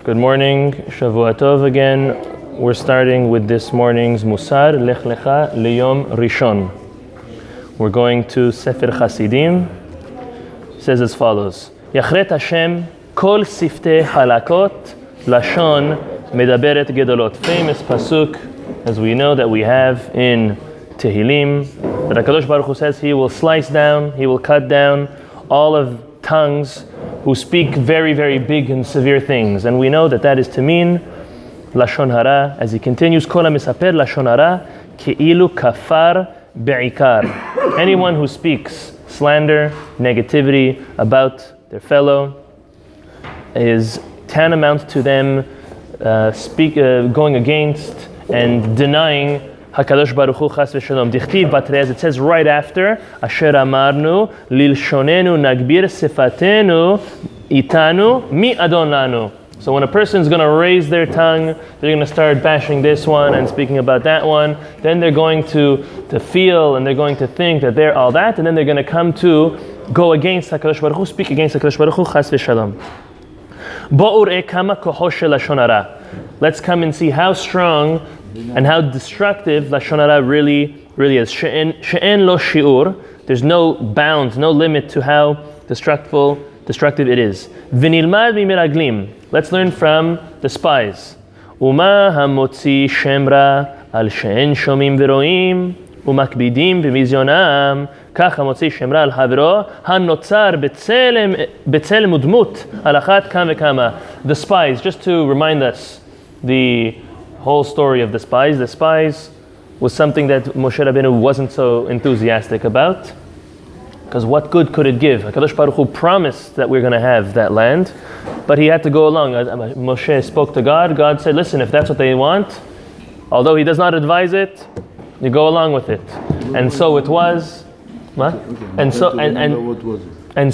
Good morning, Shavua Tov again. We're starting with this morning's Mussar, Lecha Liyom Rishon. We're going to Sefer Chasidim. It says as follows: Yachret Hashem kol siftei halakot lashon medaberet gedolot. Famous pasuk, as we know, that we have in Tehillim, that HaKadosh Baruch Hu says He will slice down, He will cut down all of tongues who speak very, very big and severe things. And we know that that is to mean Lashon Hara, as he continues, Kol HaMesaper Lashon Hara Ke'ilu Kafar Be'ikar. Anyone who speaks slander, negativity about their fellow is tantamount to them going against and denying HaKadosh Baruch Hu Chas v'Shalom. Dichtiv Batrez, it says right after, Asher Amarnu Lilshonenu Nagbir Sifatenu Itanu Mi Adon Lanu. So when a person's going to raise their tongue, they're going to start bashing this one and speaking about that one. Then they're going to feel and they're going to think that they're all that, and then they're going to come to go against HaKadosh Baruch Hu, speak against HaKadosh Baruch Hu Chas v'Shalom. Bo'ur ekama koho shel Lashon Hara. Let's come and see how strong and how destructive Lashon Hara really is. She'en lo shi'ur. There's no bounds, no limit to how destructive it is. V'nilmad mimiraglim. Let's learn from the spies. Uma hamotzi shemra al she'en shomim v'roim umakbidim v'mizyonam kach hamotzi shemra al havro hanotzar betzelem udmut alachat kam v'kama. The spies, just to remind us, the whole story of the spies. The spies was something that Moshe Rabbeinu wasn't so enthusiastic about, because what good could it give? HaKadosh Baruch Hu promised that we're going to have that land, but he had to go along. Moshe spoke to God. God said, listen, if that's what they want, although he does not advise it, you go along with it. And so it was. What? And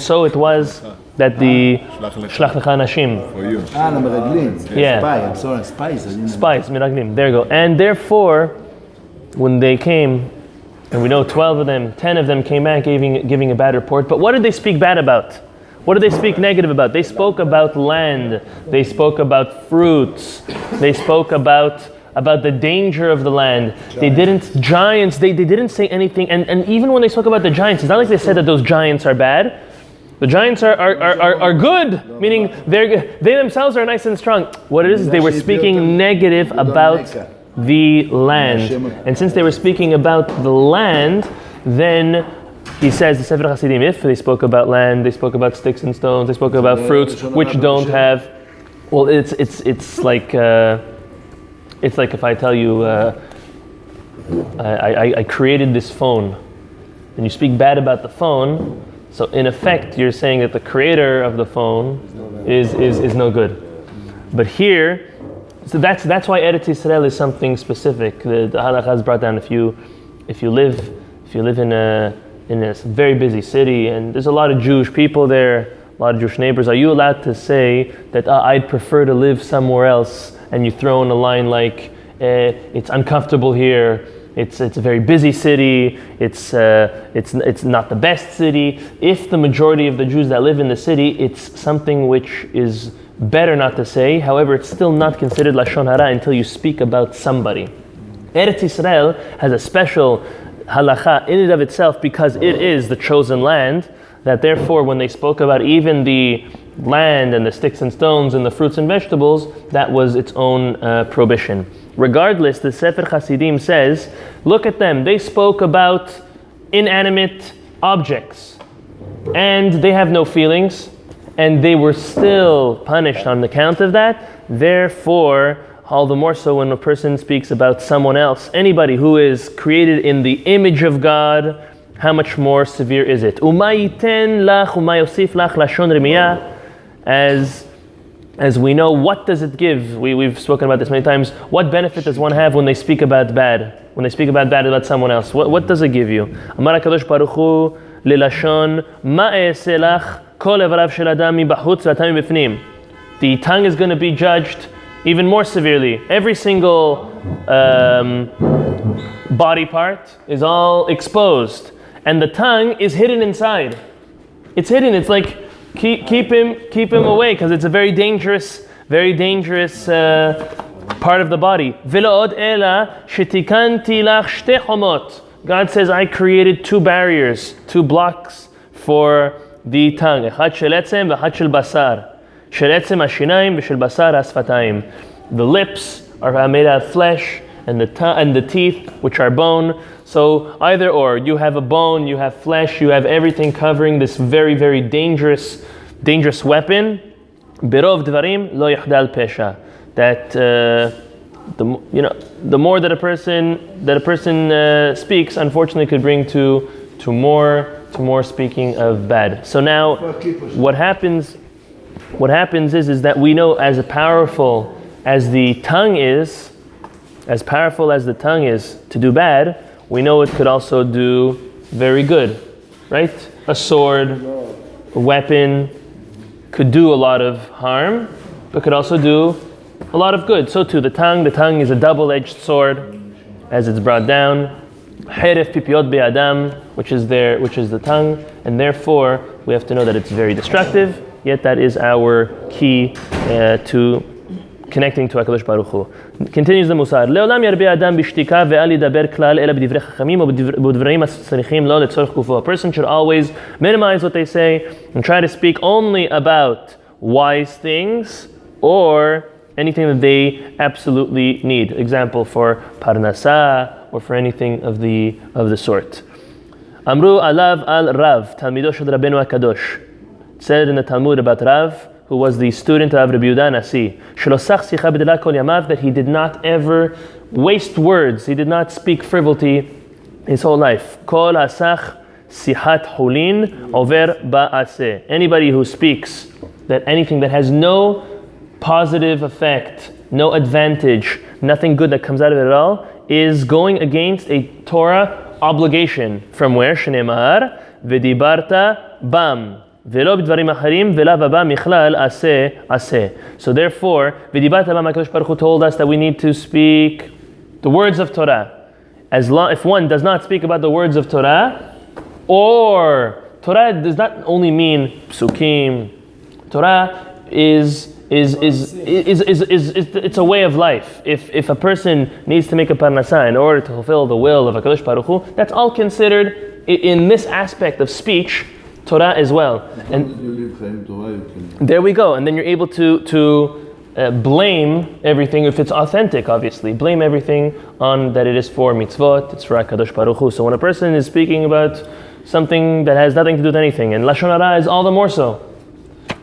so it was that the Shlach Lecha Anashim. For you. Yeah. Spy, I'm sorry, spies. Spies, Miraglim. There you go. And therefore, when they came, and we know 12 of them, 10 of them came back giving a bad report. But what did they speak bad about? What did they speak negative about? They spoke about land. They spoke about fruits. They spoke about the danger of the land. They didn't say anything. And even when they spoke about the giants, it's not like they said that those giants are bad. The giants are good, meaning they themselves are nice and strong. What it is they were speaking negative about the land. And since they were speaking about the land, then he says, the Sefer Chasidim, if they spoke about land, they spoke about sticks and stones, they spoke about fruits which don't have, well, it's like if I tell you, I created this phone, and you speak bad about the phone, so in effect you're saying that the creator of the phone is no good. But here, so that's why Eretz Yisrael is something specific. The Halacha has brought down, if you live in a very busy city and there's a lot of Jewish people there, a lot of Jewish neighbors, are you allowed to say that I'd prefer to live somewhere else, and you throw in a line like it's uncomfortable here, it's a very busy city, it's not the best city. If the majority of the Jews that live in the city, it's something which is better not to say. However, it's still not considered Lashon Hara until you speak about somebody. Eretz Yisrael has a special halacha in and of itself because it is the chosen land, that therefore when they spoke about even the land and the sticks and stones and the fruits and vegetables, that was its own prohibition. Regardless, the Sefer Chasidim says, look at them, they spoke about inanimate objects and they have no feelings, and they were still punished on account of that. Therefore, all the more so when a person speaks about someone else, anybody who is created in the image of God, how much more severe is it? As we know, what does it give? We've spoken about this many times. What benefit does one have when they speak about bad? When they speak about bad about someone else, what does it give you? Amar HaKadosh Baruch Hu lilashon ma'aseh lach kol evarav shel adam mibachutz v'atam mibifnim. The tongue is going to be judged even more severely. Every single body part is all exposed, and the tongue is hidden inside. It's hidden. It's like keep him away, because it's a very dangerous very dangerous part of the body. V'lo od ela shetikanti lach shte chomot. God says, I created two barriers, two blocks for the tongue. Echad shel etzem v'echad shel basar. Shel etzem hashinayim v'shel basar hasfatayim. The lips are made out of flesh, and the teeth, which are bone. So either or, you have a bone, you have flesh, you have everything covering this very, very dangerous weapon. Berov dvarim lo yachdal pesha. That the more that a person speaks, unfortunately, could bring to more speaking of bad. So now, what happens is that we know as powerful as the tongue is to do bad, we know it could also do very good, right? A sword, a weapon could do a lot of harm, but could also do a lot of good. So too, the tongue is a double-edged sword, as it's brought down. Heref pipiot be'adam, which is the tongue, and therefore we have to know that it's very destructive. Yet that is our key to connecting to HaKadosh Baruch Hu. Continues the Mussar. Le'olam yarbe adam bishtika ve'al yidaber klal ela b'divrei chachamim o b'dvarim hatzarichim lo letzorech gufo. A person should always minimize what they say and try to speak only about wise things or anything that they absolutely need. Example for parnasa or for anything of the sort. Amru alav al Rav, talmido shel Rabbeinu HaKadosh. It said in the Talmud about Rav, who was the student of Rabbi Yehuda Nasi, that he did not ever waste words, he did not speak frivolity his whole life. Kol asach sihat hulin over ba'aseh. Anybody who speaks that anything that has no positive effect, no advantage, nothing good that comes out of it at all, is going against a Torah obligation. From where? Shneimar v'dibarta bam. So therefore, V'dibarta bam, HaKadosh Baruch Hu told us that we need to speak the words of Torah. If one does not speak about the words of Torah, or Torah does not only mean psukim. Torah is it's a way of life. If a person needs to make a parnasa in order to fulfill the will of HaKadosh Baruch Hu, that's all considered in this aspect of speech Torah as well. And there we go. And then you're able to blame everything if it's authentic. Obviously, blame everything on that it is for mitzvot. It's for HaKadosh Baruch Hu. So when a person is speaking about something that has nothing to do with anything, and lashon hara is all the more so,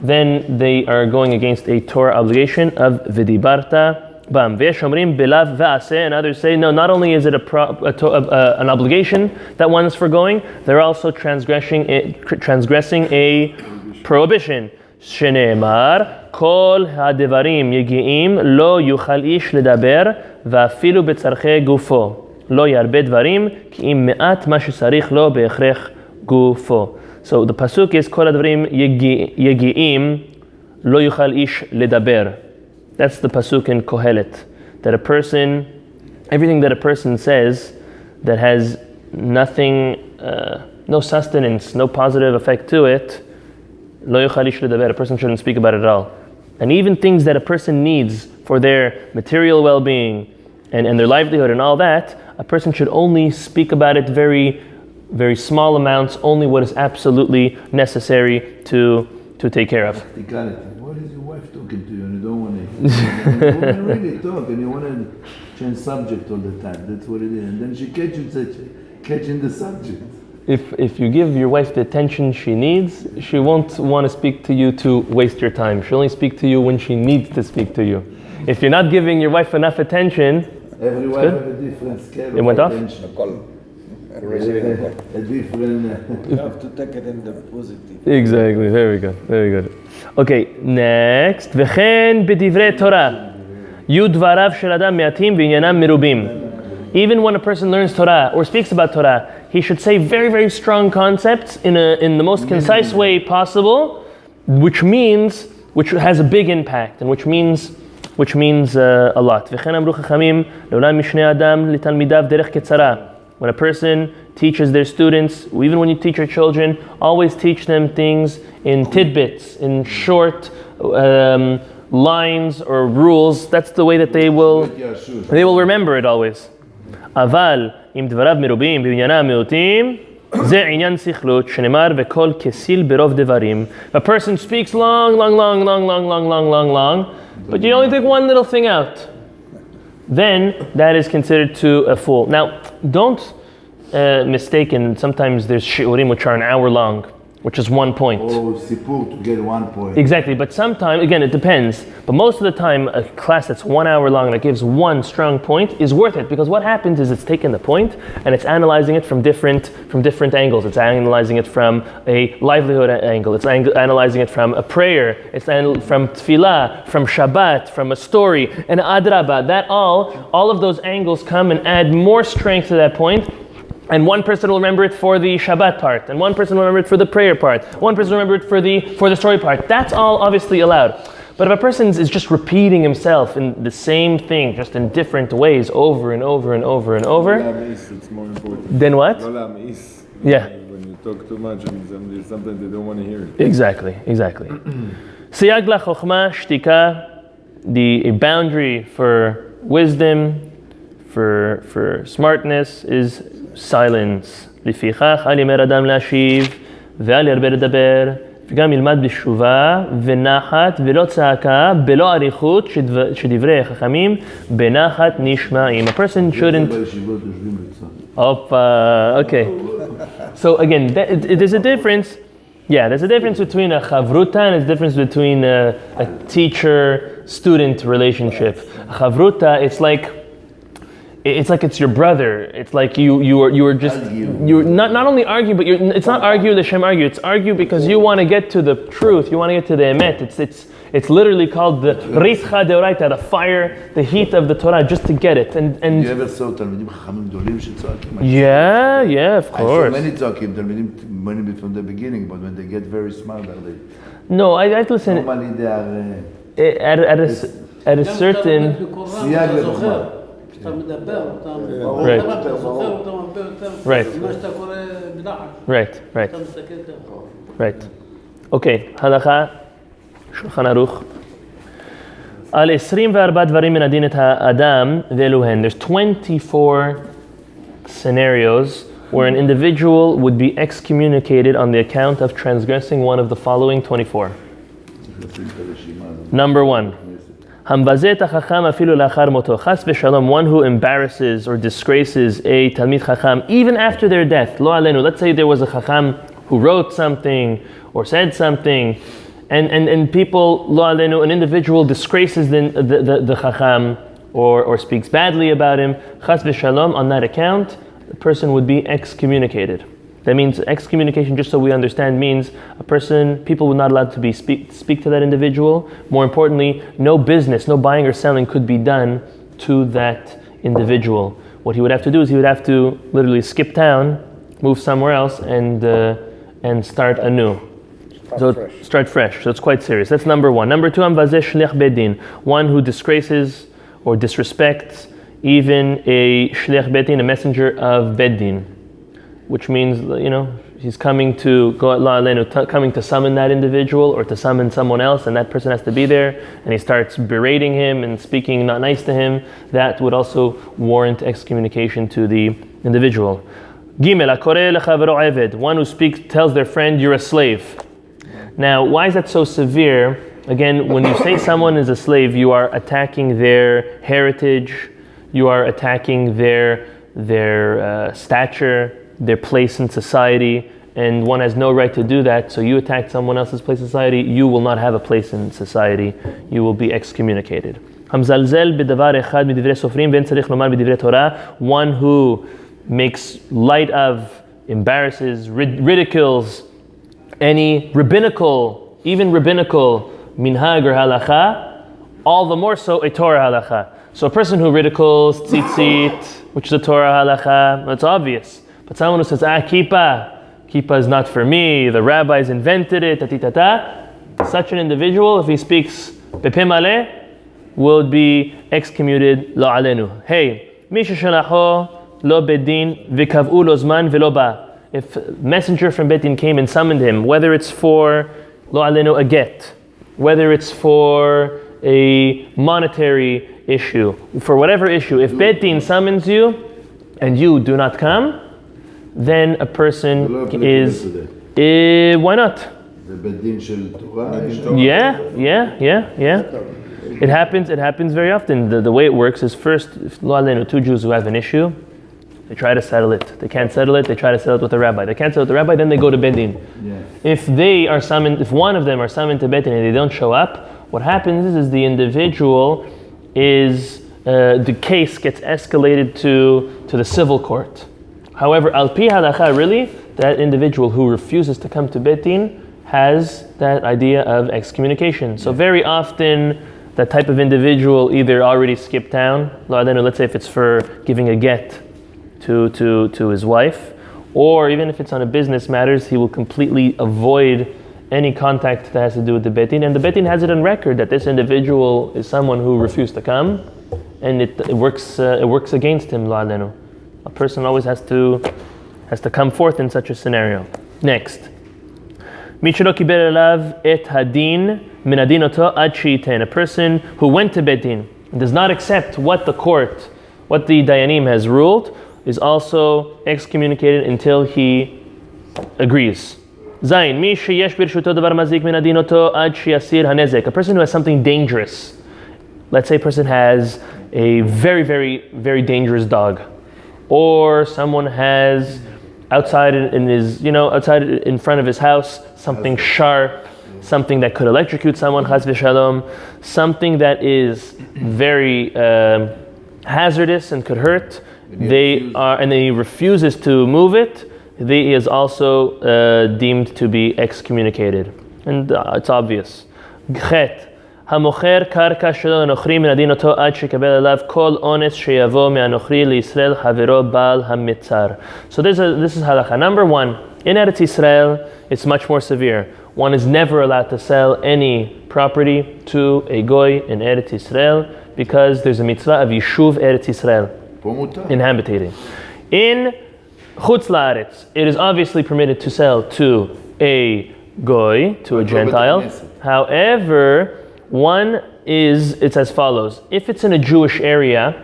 then they are going against a Torah obligation of v'dibarta bam. Ve'shomrim belav v'aseh, and others say, no, not only is it an obligation that one is forgoing, they're also transgressing a prohibition. Shene'emar kol hadevarim yegi'im lo yuchal ish ledaber va'afilu betzarchei gufo lo yarbe dvarim ki im me'at ma shesarich lo be'echrech gufo. So the pasuk is kol hadevarim yegi'im lo yuchal ish ledaber. That's the pasuk in Kohelet, that everything that a person says that has nothing, no sustenance, no positive effect to it, lo yuchal ish ledaber, a person shouldn't speak about it at all. And even things that a person needs for their material well-being and their livelihood and all that, a person should only speak about it very, very small amounts, only what is absolutely necessary to take care of. What is your wife talking to you and you don't want to really talk and you want to change subject all the time? That's what it is. And then she catching the subject. If you give your wife the attention she needs, she won't want to speak to you to waste your time. She'll only speak to you when she needs to speak to you. If you're not giving your wife enough attention, every wife has a different scale. It went off? A different. You have to take it in the positive. Exactly. Very good. Okay, next. V'chen b'divrei Torah. Yu dvarav shel adam me'atim v'inyanam merubim. Even when a person learns Torah or speaks about Torah, he should say very, very strong concepts in the most concise way possible, which has a big impact and which means a lot. V'chen amru chachamim le'olam mishnei adam litalmidav derech ketzara. When a person teaches their students, even when you teach your children, always teach them things in tidbits, in short lines or rules, that's the way that they will remember it always. אבל אם דבריו מרובים ובעניינם מיעוטים, זה עניין סכלות, שנאמר וכל כסיל ברוב דברים. A person speaks long, but you only take one little thing out. Then that is considered to a fool. Now, don't mistaken, sometimes there's shi'urim which are an hour long, which is 1 point. Oh, sipur to get 1 point. Exactly, but sometimes, again, it depends. But most of the time, a class that's 1 hour long that gives one strong point is worth it, because what happens is it's taking the point and it's analyzing it from different angles. It's analyzing it from a livelihood angle. It's analyzing it from a prayer. It's from tefillah, from Shabbat, from a story, and adrabah. That all of those angles come and add more strength to that point. And one person will remember it for the Shabbat part, and one person will remember it for the prayer part, one person will remember it for the story part. That's all obviously allowed. But if a person is just repeating himself in the same thing, just in different ways, over and over and over and over, it's more important. then what? Yeah. When you talk too much and there's something they don't want to hear. Exactly. Siyag la chokhmah shtika, the boundary for wisdom, for smartness is silence. לפיכך אל ימר אדם להשיב ואל ירבה לדבר וגם ילמד בתשובה ונחת ולא צעקה בלא אריכות שדברי חכמים בנחת נשמעים. A person shouldn't... Okay. So again, there's a difference. Yeah, there's a difference between a chavruta and there's a difference between a teacher-student relationship. A chavruta, it's like it's your brother. It's like you're not only argue, but it's not argue l'shem argue. It's argue because you want to get to the truth. You want to get to the emet. It's literally called the ritcha deoraita, the fire, the heat of the Torah, just to get it. And you ever saw talmidim chachamim gedolim shetzakim? Yeah, of course. I saw many tzakim, talmidim many from the beginning, but when they get very smart, are they? No, I listen. Normally they are. At a certain. סייג לחוכמה. אתה מדבר, אתה זוכר, אתה מדבר יותר, מה שאתה קורא בדעת. אתה מסתכל יותר. Okay, הלכה, שולחן ערוך. על 24 דברים מנדין את האדם ואלו הן. There's 24 scenarios where an individual would be excommunicated on the account of transgressing one of the following 24. Number 1. המבזה את החכם אפילו לאחר מותו. חס ושלום, one who embarrasses or disgraces a תלמיד חכם even after their death. לא עלינו. Let's say there was a חכם who wrote something or said something and people, לא עלינו, an individual disgraces the חכם or speaks badly about him. חס ושלום, on that account, the person would be excommunicated. That means excommunication, just so we understand, means people were not allowed to speak to that individual. More importantly, no business, no buying or selling could be done to that individual. What he would have to do is he would have to literally skip town, move somewhere else, and start anew. Start fresh. So it's quite serious. That's number 1. Number 2, amvazeh shliach bedin, one who disgraces or disrespects even a shliach bedin, a messenger of bedin. Which means, he's coming to summon that individual or to summon someone else, and that person has to be there, and he starts berating him and speaking not nice to him. That would also warrant excommunication to the individual. Gimel, hakoreh lechavero eved, one who tells their friend, you're a slave. Now, why is that so severe? Again, when you say someone is a slave, you are attacking their heritage, you are attacking their stature, their place in society, and one has no right to do that. So you attack someone else's place in society, you will not have a place in society. You will be excommunicated. המזלזל בדבר אחד מדברי סופרים ואין צריך לומר בדברי תורה, one who makes light of, embarrasses, ridicules any rabbinical, even rabbinical minhag or halacha, all the more so a Torah halacha. So a person who ridicules tzitzit, which is a Torah halacha, that's obvious. But someone who says, kippah is not for me, the rabbis invented it, such an individual, if he speaks bepeh maleh, will be excommunicated, lo alenu. Hey, mi sheshalacho lo bedin v'kav'u lo zman v'lo ba. If a messenger from Betin came and summoned him, whether it's for lo alenu a get, whether it's for a monetary issue, for whatever issue, if Beit Din summons you and you do not come, then a person is, why not? Yeah. It happens very often. The way it works is first, if two Jews who have an issue, they try to settle it. They can't settle it, they try to settle it with the rabbi. They can't settle it with the rabbi, then they go to Beit Din. If one of them are summoned to Beit Din and they don't show up, what happens is the individual the case gets escalated to the civil court. However, al pi halacha, really, that individual who refuses to come to Beit Din has that idea of excommunication. So very often, that type of individual either already skipped town, let's say if it's for giving a get to his wife, or even if it's on a business matters, he will completely avoid any contact that has to do with the Beit Din. And the Beit Din has it on record that this individual is someone who refused to come, and it works against him, lo alenu. A person always has to come forth in such a scenario. Next. A person who went to Beit Din and does not accept what the Dayanim has ruled is also excommunicated until he agrees. Zayin, a person who has something dangerous. Let's say a person has a very, very, very dangerous dog, or someone has outside in front of his house something sharp, something that could electrocute someone, chas v'shalom, something that is very hazardous and could hurt. And then he refuses to move it. He is also deemed to be excommunicated, and it's obvious. Chet. המוכר קרקע שלו לנוכרי מן הדין אותו עד שיקבל עליו כל אונס שיבוא מהנוכרי לישראל חברו בעל המצר. So this is halacha. Number one, in Eretz Yisrael, it's much more severe. One is never allowed to sell any property to a goy in Eretz Yisrael because there's a mitzvah of Yishuv Eretz Yisrael, inhabiting. In Chutz La'aretz, it is obviously permitted to sell to a goy, to a Gentile. However, it's as follows. If it's in a Jewish area,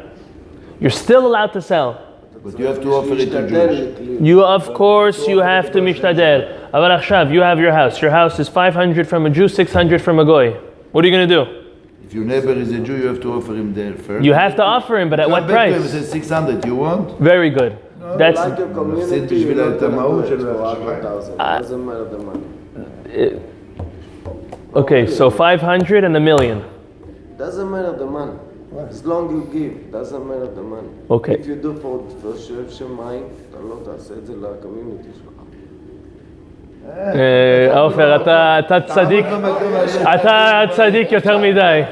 you're still allowed to sell. But you have to offer it to Jewish. You have to mishtadel. Aval achshav, you have your house. Your house is 500 from a Jew, 600 from a goy. What are you going to do? If your neighbor is a Jew, you have to offer him there first. You have to offer him, but at what price? He says 600. You want? Very good. That's like your community, you don't doesn't matter the money. Okay, so 500 and a million. Doesn't matter the money. As long you give, doesn't matter the money. Okay. If you do for שמיים, אתה לא תעשה את זה לקומיוניטי שלך. עופר, אתה צדיק יותר מדי.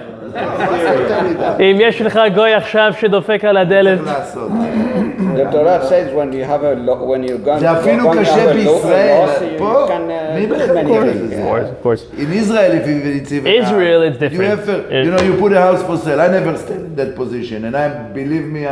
אם יש לך גוי עכשיו שדופק על הדלת. The Torah says when you go זה אפילו קשה בישראל. פה? Of course. In Israel, Israel, it's different. You put a house for sale. I never stayed in that position, and believe me,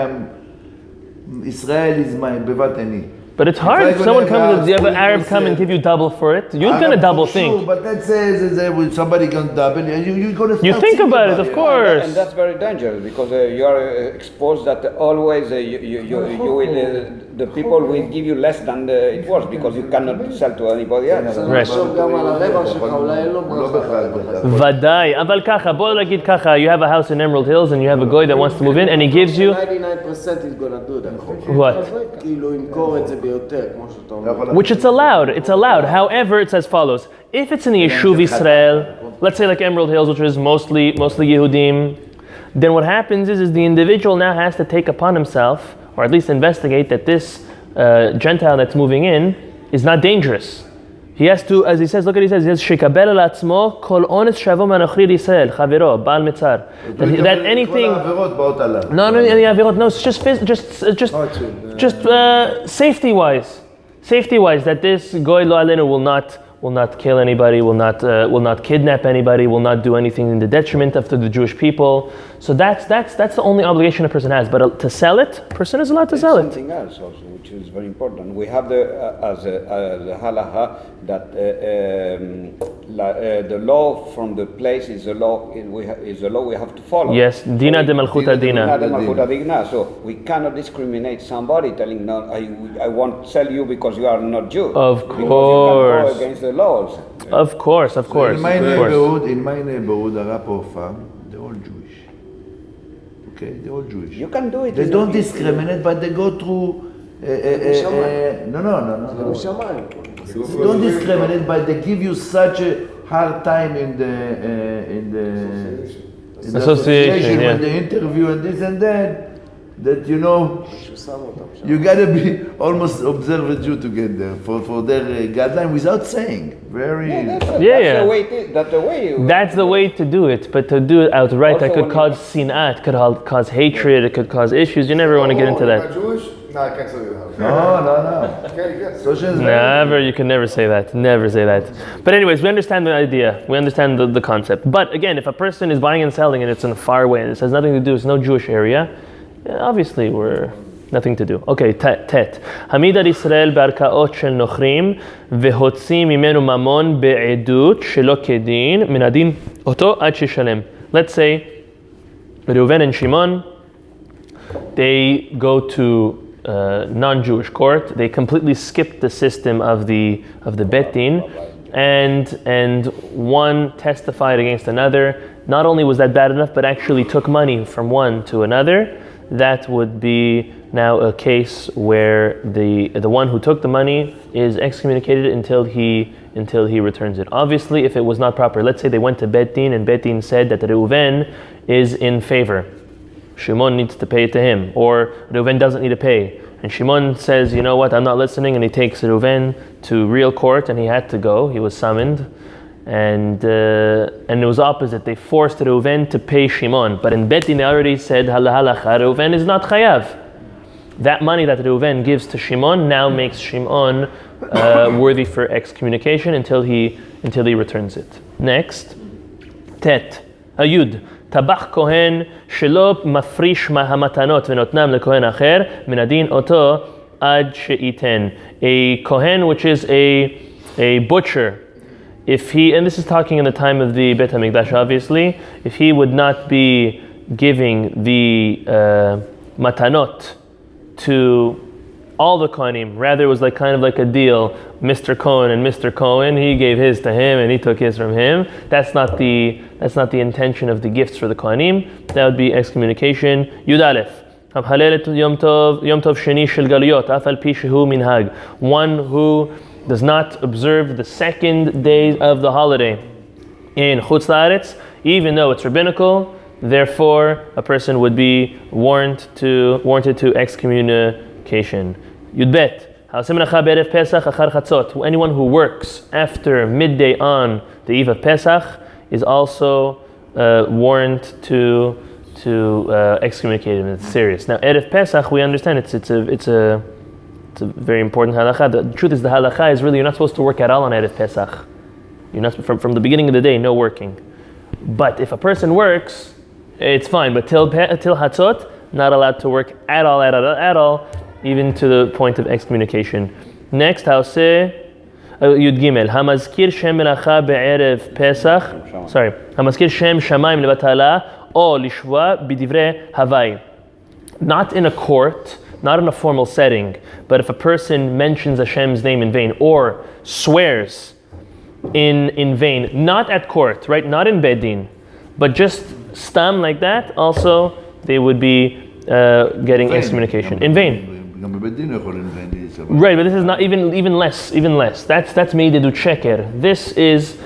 Israel is my bevat ani. But it's hard if someone comes, you have an Arab come and give you double for it. You're going to double think. Sure, but that says somebody going to double, you're going to You think about it, of course. And that's very dangerous because you are exposed that always the people will give you less than it was because you cannot sell to anybody else. Right. ודאי, אבל ככה, בוא נגיד ככה, you have a house in Emerald Hills and you have a guy that wants to move in and he gives you 99% is going to do that. What? כאילו ימכור את זה ביותר, כמו שאתה אומר. Which it's allowed. However, it's as follows. If it's in the Yishuv Israel, let's say like Emerald Hills, which is mostly Yehudim, then what happens is the individual now has to take upon himself, or at least investigate that this Gentile that's moving in is not dangerous. He has to, as he says, look what he says, he says, shikabel al atzmo kol ones shavo manochri Yisrael, chavero, baal mitzar. That anything... No, it's just safety-wise. Safety-wise, that this goy lo alenu will not kill anybody, will not kidnap anybody, will not do anything in the detriment of the Jewish people. So that's the only obligation a person has. But to sell it, a person is allowed to sell it. Something else also, which is very important. We have as a halacha that the law from the place is a law. Is a law we have to follow. Yes, dina de malchuta dina. Dina de malchuta dina. So we cannot discriminate somebody telling no, I won't sell you because you are not Jew. Of because course. you can go against the laws. Of course. In my neighborhood, Arab farm, they're all Jewish. Okay, they're all Jewish. You can do it. They don't discriminate, but they go through. No. They don't discriminate, but they give you such a hard time in the association when they interview and this and that you know you gotta be almost observant Jew to get there for their guideline without saying. That's the way. That's the way to do it, but to do it outright, that could cause sinat, could cause hatred, it could cause issues. You never want to get into that. Jewish? No, I can't tell you how. No. Never, you can never say that. Never say that. But anyways, we understand the idea. We understand the concept. But again, if a person is buying and selling and it's in a far away and it has nothing to do, it's no Jewish area, obviously we're nothing to do. Okay, tet. Hamid Israel בערכאות של נוכרים והוציא ממנו ממון בעדות שלא כדין מן הדין אותו עד שישלם. Let's say Reuven and Shimon, they go to non-Jewish court. They completely skipped the system of the Bet Din, and one testified against another. Not only was that bad enough, but actually took money from one to another. That would be now a case where the one who took the money is excommunicated until he returns it. Obviously, if it was not proper, let's say they went to Bet Din and Bet Din said that Reuven is in favor. Shimon needs to pay to him, or Reuven doesn't need to pay. And Shimon says, you know what, I'm not listening, and he takes Reuven to real court, and he had to go, he was summoned. And it was opposite, they forced Reuven to pay Shimon. But in Bet Din they already said, Halacha, Reuven is not chayav. That money that Reuven gives to Shimon now makes Shimon worthy for excommunication until he returns it. Next, tet, Yud. טבח כהן שלא מפריש מהמתנות ונותנם לכהן אחר, מן הדין אותו עד שייתן. A kohen, which is a butcher, if he, and this is talking in the time of the Bet HaMikdash obviously, if he would not be giving the matanot to all the Kohanim, rather it was like kind of like a deal, Mr. Cohen and Mr. Cohen, he gave his to him and he took his from him. That's not the intention of the gifts for the Kohanim. That would be excommunication. Yud Aleph. Yom Tov Sheni Shel Galuyot, Af al Pi Shehu Minhag. One who does not observe the second day of the holiday in Chutz La'aretz, even though it's rabbinical, therefore a person would be warranted to excommunication. Yud Bet. Anyone who works after midday on the eve of Pesach is also warranted to excommunicate him. It's serious. Now, Erev Pesach, we understand it's a very important halacha. The truth is, the halacha is really you're not supposed to work at all on Erev Pesach. You're not from the beginning of the day, no working. But if a person works, it's fine. But till Hatzot, not allowed to work at all, even to the point of excommunication. Next, Haoseh Yud Gimel. Hamazkir Shem Melacha be'erev Pesach. Hamazkir Shem Shamayim lebatala o lishva b'divrei Havai. Not in a court, not in a formal setting, but if a person mentions Hashem's name in vain or swears in vain, not at court, right? Not in Bet Din, but just stam like that, also they would be getting excommunication in vain. Right, but this is not even less. That's meidedu sheker. This is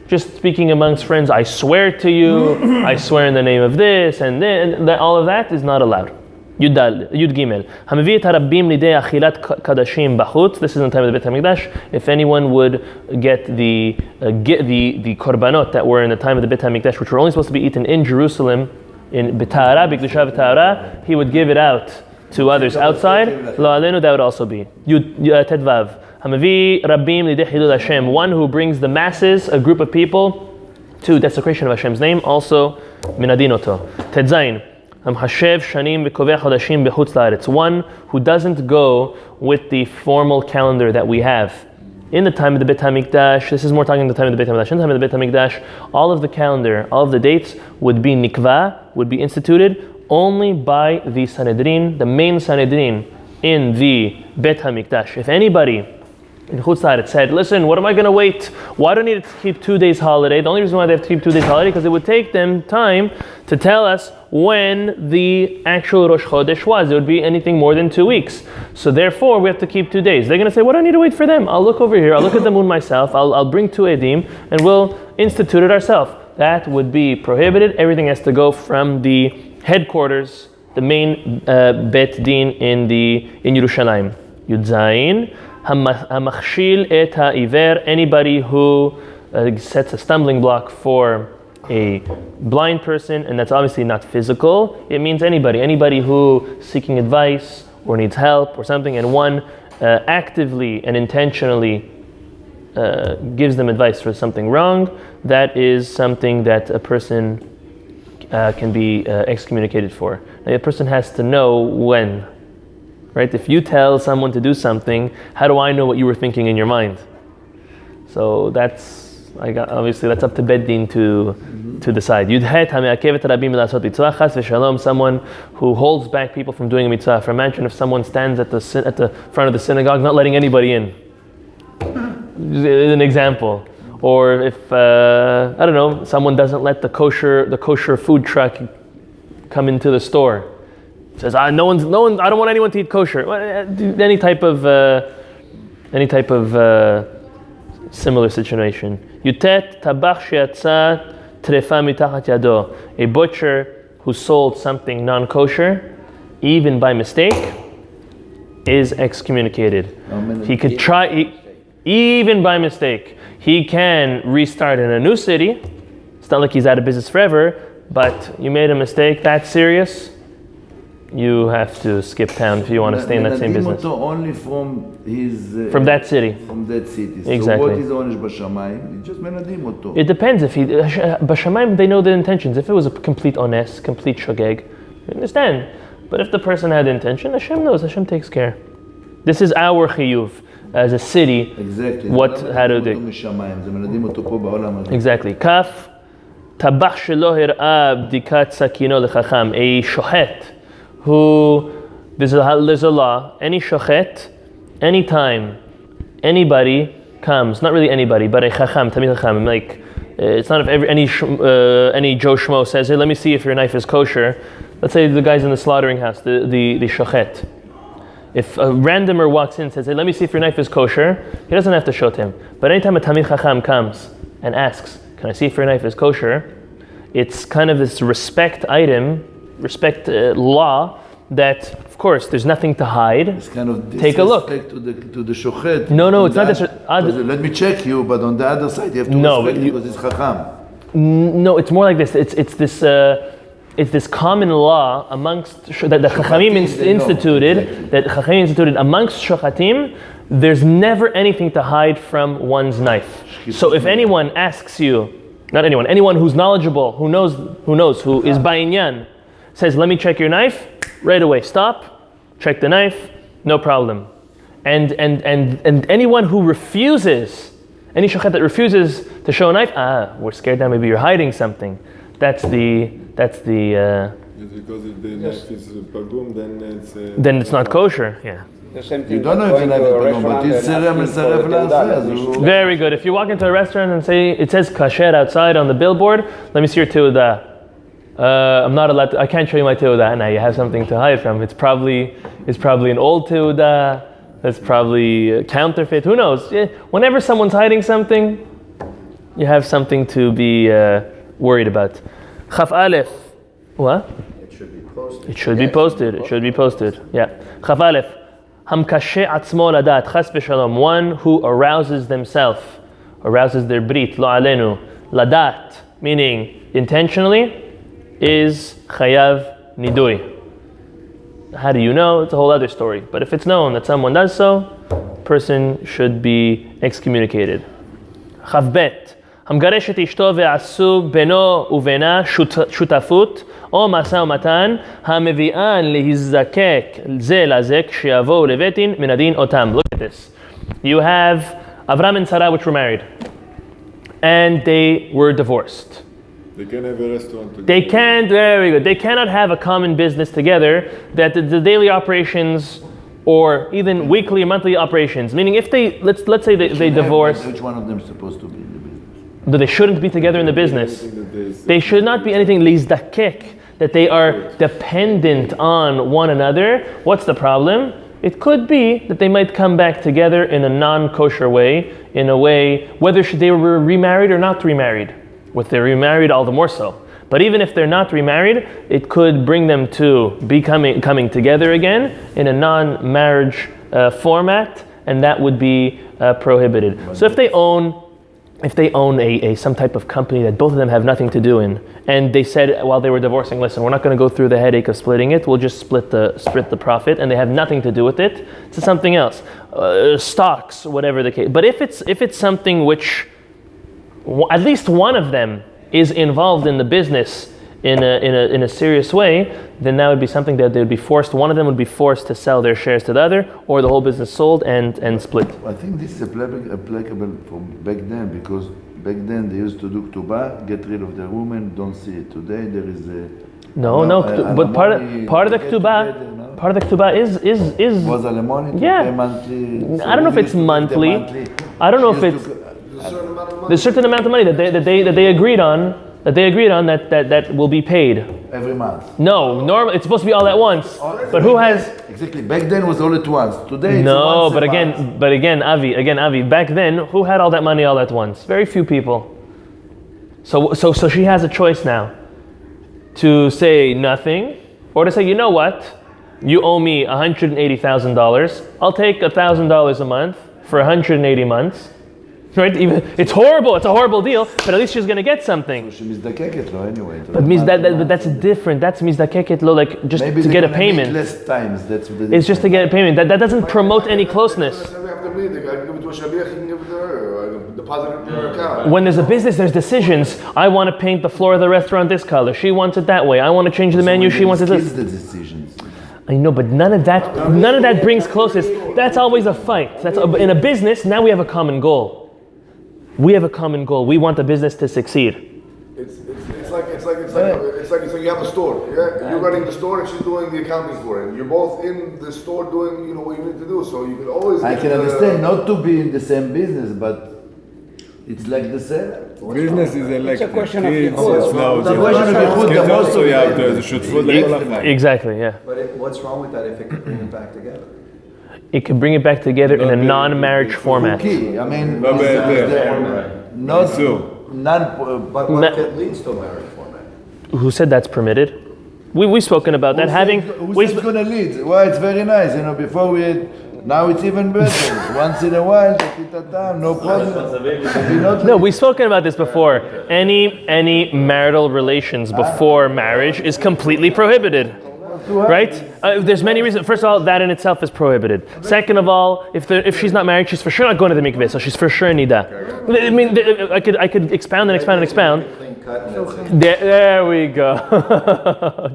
just speaking amongst friends. I swear to you, I swear in the name of this, and then all of that is not allowed. Yud Gimel. Hamivit harabim lidei achilat kadashim bachutz. This is in the time of the Bet HaMikdash. If anyone would get the korbanot that were in the time of the Bet HaMikdash, which were only supposed to be eaten in Jerusalem, in B'tahara, B'kedusha B'tahara, he would give it out to others outside. Lo alenu, that would also be Tedvav. Hamavi rabim lidei hilul Hashem. One who brings the masses, a group of people, to desecration of Hashem's name, also minadin oto. Tedzayin. Hamhashev shanim v'koveh chodashim b'chutz la'aretz. One who doesn't go with the formal calendar that we have in the time of the Beit HaMikdash, this is more talking the time of the Beit HaMikdash, in the time of the Beit HaMikdash, all of the calendar, all of the dates would be nikva, would be instituted only by the Sanhedrin, the main Sanhedrin in the Beit HaMikdash. If anybody in Chutz La'aretz said, listen, what am I going to wait? Why do I need to keep 2 days holiday? The only reason why they have to keep 2 days holiday because it would take them time to tell us when the actual Rosh Chodesh was. It would be anything more than 2 weeks. So therefore, we have to keep 2 days. They're going to say, what do I need to wait for them? I'll look over here, I'll look at the moon myself, I'll bring 2 edim, and we'll institute it ourselves. That would be prohibited. Everything has to go from the headquarters, the main Bet Din in Yerushalayim. Yud Zayin. Hamachshil et ha'iver, anybody who sets a stumbling block for a blind person, and that's obviously not physical. It means anybody who seeking advice or needs help or something, and one actively and intentionally gives them advice for something wrong. That is something that a person can be excommunicated for. Now, a person has to know when. Right? If you tell someone to do something, how do I know what you were thinking in your mind? So obviously that's up to Bet Din to decide. Someone who holds back people from doing a mitzvah. Imagine if someone stands at the front of the synagogue, not letting anybody in. An example. Or if I don't know, someone doesn't let the kosher food truck come into the store. Says, no one. I don't want anyone to eat kosher. Any type of similar situation. Yutet tabach she'atza trefa mitachat yado. A butcher who sold something non-kosher, even by mistake, is excommunicated. He could try, even by mistake. He can restart in a new city. It's not like he's out of business forever, but you made a mistake. That's serious. You have to skip town if you want to stay in that same business. Only from his from that city. From that city. Exactly. So what is Onish Bashamayim? Just menadim oto. It depends. If he Bashamayim, they know the intentions. If it was a complete ones, complete shogeg, you understand. But if the person had intention, Hashem knows. Hashem takes care. This is our chiyuv as a city. Exactly. How to do? Exactly. Kaf tabach shelo hir'a bdikat sakino lechacham. A shochet. Who there's a law. Any shochet, anytime anybody comes, not really anybody, but a chacham, tamid chacham. Like it's not if any Joe Schmo says, "Hey, let me see if your knife is kosher." Let's say the guy's in the slaughtering house, the shochet. If a randomer walks in and says, "Hey, let me see if your knife is kosher," he doesn't have to shot him. But anytime a tamid chacham comes and asks, "Can I see if your knife is kosher?" It's kind of this respect law that, of course, there's nothing to hide. It's kind of take a look to the shochet. No, it's not this. Let me check you, but on the other side you have to respect because it's chacham. No, it's more like this. It's this common law amongst that the chachamim instituted amongst shochatim. There's never anything to hide from one's knife. So if anyone asks you, not anyone who's knowledgeable, who is ba'inyan, says, let me check your knife, right away, stop, check the knife, no problem. And anyone who refuses, any shochet that refuses to show a knife, we're scared that maybe you're hiding something. That's the because if the knife is pagum, then it's not kosher, yeah. The same thing. You don't know if the knife is pagum, but it's very good. If you walk into a restaurant and say, it says kasher outside on the billboard, let me see your teudah. I'm not allowed to, I can't show you my teudah. Now you have something to hide from. It's probably an old teudah. It's probably counterfeit. Who knows? Whenever someone's hiding something, you have something to be worried about. Chaf Aleph. What? It should be posted. It should be posted. Yeah. Chaf Aleph. Hamkashe atzmo ladat. Chas v'shalom. One who arouses their brit. Lo alenu. Ladat, meaning intentionally, is chayav nidui. How do you know? It's a whole other story. But if it's known that someone does so, person should be excommunicated. Chav bet. המגרש את אשתו ועשו בינו ובינה שותפות או משא ומתן המביאן להזדקק זה לזה כשיבואו לבית דין מנדין אותם. Look at this. You have Avram and Sarah, which were married, and they were divorced. They can have a restaurant together. They can't, very good. They cannot have a common business together, that the daily operations or even weekly or monthly operations. Meaning if they, let's say they divorce. Which one of them is supposed to be in the business? No, they shouldn't be together in the business. They should not be anything lizdakek, that they are dependent on one another. What's the problem? It could be that they might come back together in a non-kosher way, in a way, whether they were remarried or not remarried. If they're remarried, all the more so. But even if they're not remarried, it could bring them to coming together again in a non-marriage format, and that would be prohibited. So if they own a some type of company that both of them have nothing to do in, and they said while they were divorcing, listen, we're not going to go through the headache of splitting it. We'll just split the profit, and they have nothing to do with it. It's something else, stocks, whatever the case. But if it's something which at least one of them is involved in the business in a serious way, then that would be something that they would be forced. One of them would be forced to sell their shares to the other, or the whole business sold and split. I think this is applicable from back then, because back then they used to do ktubah, get rid of the woman, don't see it. Today there is a but part of the ktubah is was alimony, yeah. Monthly. I don't know if it's monthly. I don't know if it's there's a certain amount of money that they agreed on. That will be paid every month. No, normally it's supposed to be all at once. But who has exactly? Back then was all at once. Today it's no. once But again, Avi. Back then, who had all that money all at once? Very few people. So she has a choice now to say nothing, or to say, you know what, you owe me $180,000. I'll take $1,000 a month for 180 months. Right? Even it's horrible. It's a horrible deal, but at least she's going to get something. So she mizdakeket lo anyway. But that's different. That's mizdakeket lo, like just maybe to get a payment. Less times. That's what it's just to get a payment. That doesn't promote any closeness. When there's a business, there's decisions. I want to paint the floor of the restaurant this color. She wants it that way. I want to change the menu. She wants it this. The decisions. I know, but none of that brings closeness. That's always a fight. In a business. Now we have a common goal. We have a common goal. We want the business to succeed. It's like you have a store. Yeah, you're running the store and she's doing the accounting for it. You're both in the store doing what you need to do. So you can always. I can understand not to be in the same business, but it's like the same. Business is electric. It's a question of kids, Exactly, yeah. But what's wrong with that if it could bring it back together? It can bring it back together in a non-marriage format. Okay, I mean, But what if it leads to a marriage format? Who said that's permitted? We've spoken about that. Who's going to lead? Well, it's very nice. Before now it's even better. Once in a while, no problem. No, we've spoken about this before. Any marital relations before marriage is completely prohibited. Right? There's many reasons. First of all, that in itself is prohibited. Second of all, if she's not married, she's for sure not going to the mikveh, so she's for sure nida. I mean, I could expound and expound and expound. There we go.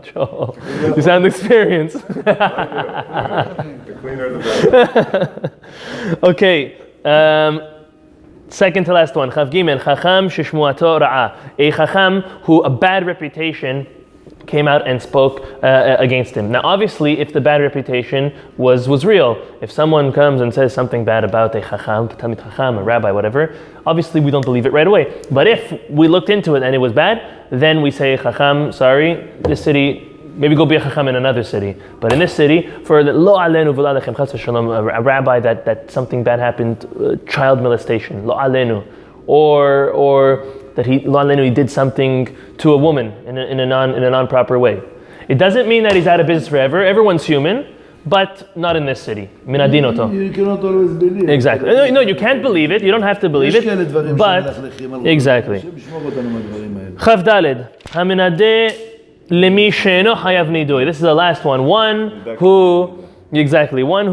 Joel, you sound experienced. Okay. Second to last one. Chav Gimel, Chacham sheshmuato ra'a. A Chacham who a bad reputation came out and spoke against him. Now, obviously, if the bad reputation was real, if someone comes and says something bad about a chacham, talmid chacham, a rabbi, whatever, obviously we don't believe it right away. But if we looked into it and it was bad, then we say, chacham, sorry, this city, maybe go be a chacham in another city. But in this city, for the lo alenu v'lo alechem chas v'shalom, a rabbi that something bad happened, child molestation, lo alenu, or that he did something to a woman in a non-proper way. It doesn't mean that he's out of business forever. Everyone's human, but not in this city. Min adinoto. You cannot always believe. Exactly. No, you can't believe it. You don't have to believe it. But exactly. Chav Daled. Haminadeh lemi she'eno hayav nidui. This is the last one. One who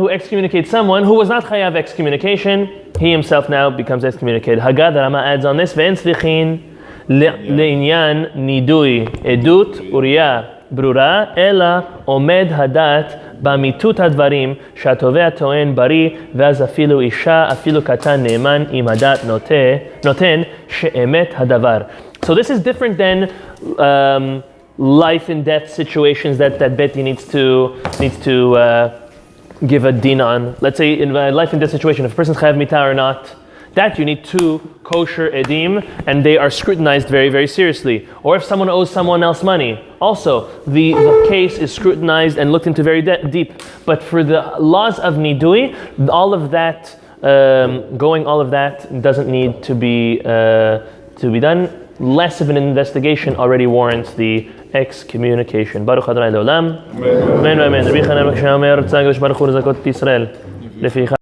excommunicates someone who was not chayav excommunication. He himself now becomes excommunicated. Hagad Rama adds on this, ve'en slichin le'inyan nidui edut uriah ברורה, אלא עומד הדת באמיתות הדברים שהתובע טוען בריא, ואז אפילו אישה, אפילו קטן נאמן, אם הדת נותן שאמת הדבר. So this is different than life and death situations that Beti needs to give a din on. Let's say in a life and death situation, if a person's chayav mita or not, that you need 2 kosher edim, and they are scrutinized very, very seriously. Or if someone owes someone else money, also the case is scrutinized and looked into very deep. But for the laws of nidui, all of that doesn't need to be done. Less of an investigation already warrants the excommunication. Baruch Adonai Leolam. Amen. Amen. Rabbi Chanan Baruch Hu Omer, Tzad Baruch Hu Zakot Israel.